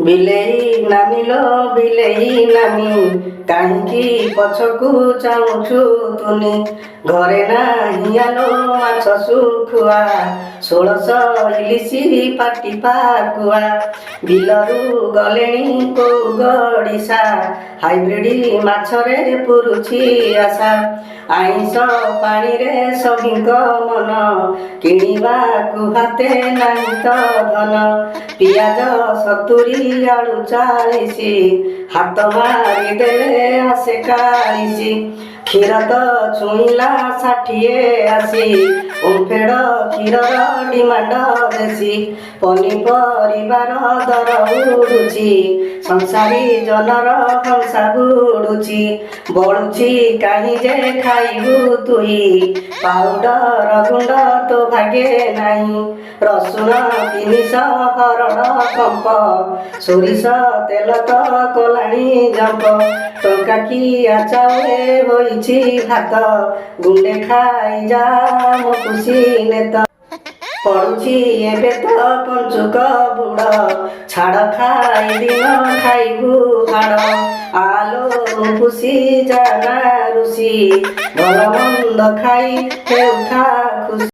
ବିଲେଇ ନାମିଲୋ ବିଲେଇ ନାମି କାହିଁକି ପଛକୁ ଚାହୁଁଛୁ ତୁନି ଘରେ ନାହିଁ ଆଲୋ ମାଛ ଶୁଖୁଆ 1600 ଇଲିଶି ପାଟି ପାକୁଆ ବିଲରୁ ଗଲେଣି କୋଉ ଗଡ଼ିଶା ହାଇବ୍ରିଡ ମାଛରେ ପୁରୁଛି ଆଶା ଆଇଁଷ ପାଣିରେ ସଭିଙ୍କ ମନ କିଣିବାକୁ ହାତେ ନାହିଁ ତ ଧନ ପିଆଜ 70 ଆଳୁ 40 ହାତ ମାରିଦେଲେ ଆସେ 40 କ୍ଷୀର ତ ଛୁଇଁଲା 60 ଓମ୍ଫେଡ କ୍ଷୀରର ଡିମାଣ୍ଡ ବେଶୀ ପନିପରିବାର ଦର ଉଡୁଛି ସଂସାରୀ ଜନର ହଂସା ବୁଡୁଛି ବଳୁଛି କାହିଁ ଯେ ଖାଇବୁ ତୁଇ ପାଉଡର ଗୁଣ୍ଡ ତୋ ଭାଗେ ନାହିଁ ରସୁଣ 300 ହରଡ଼ କମ୍ପ ସୋରିଷ ତେଲ ତ କଲାଣି ଜମ୍ପ ଟଙ୍କା କିଆ ଚାଉଳେ ହୋଇଛି ଭାତ ଗୁଣ୍ଡେ ଖାଇଯା ମୋ ଖୁସି ନେତ ପଡୁଛି ଏବେ ତ ପଞ୍ଚୁକ ବୁଡ଼ ଛାଡ଼ ଖାଇ ଦିନ ଖାଇବୁ ହାଡ଼ ଆଲୋ ଖୁସି ଜାନା ରୁଷି ଭଲ ମନ୍ଦ ଖାଇ ହେଉଥା ଖୁସି।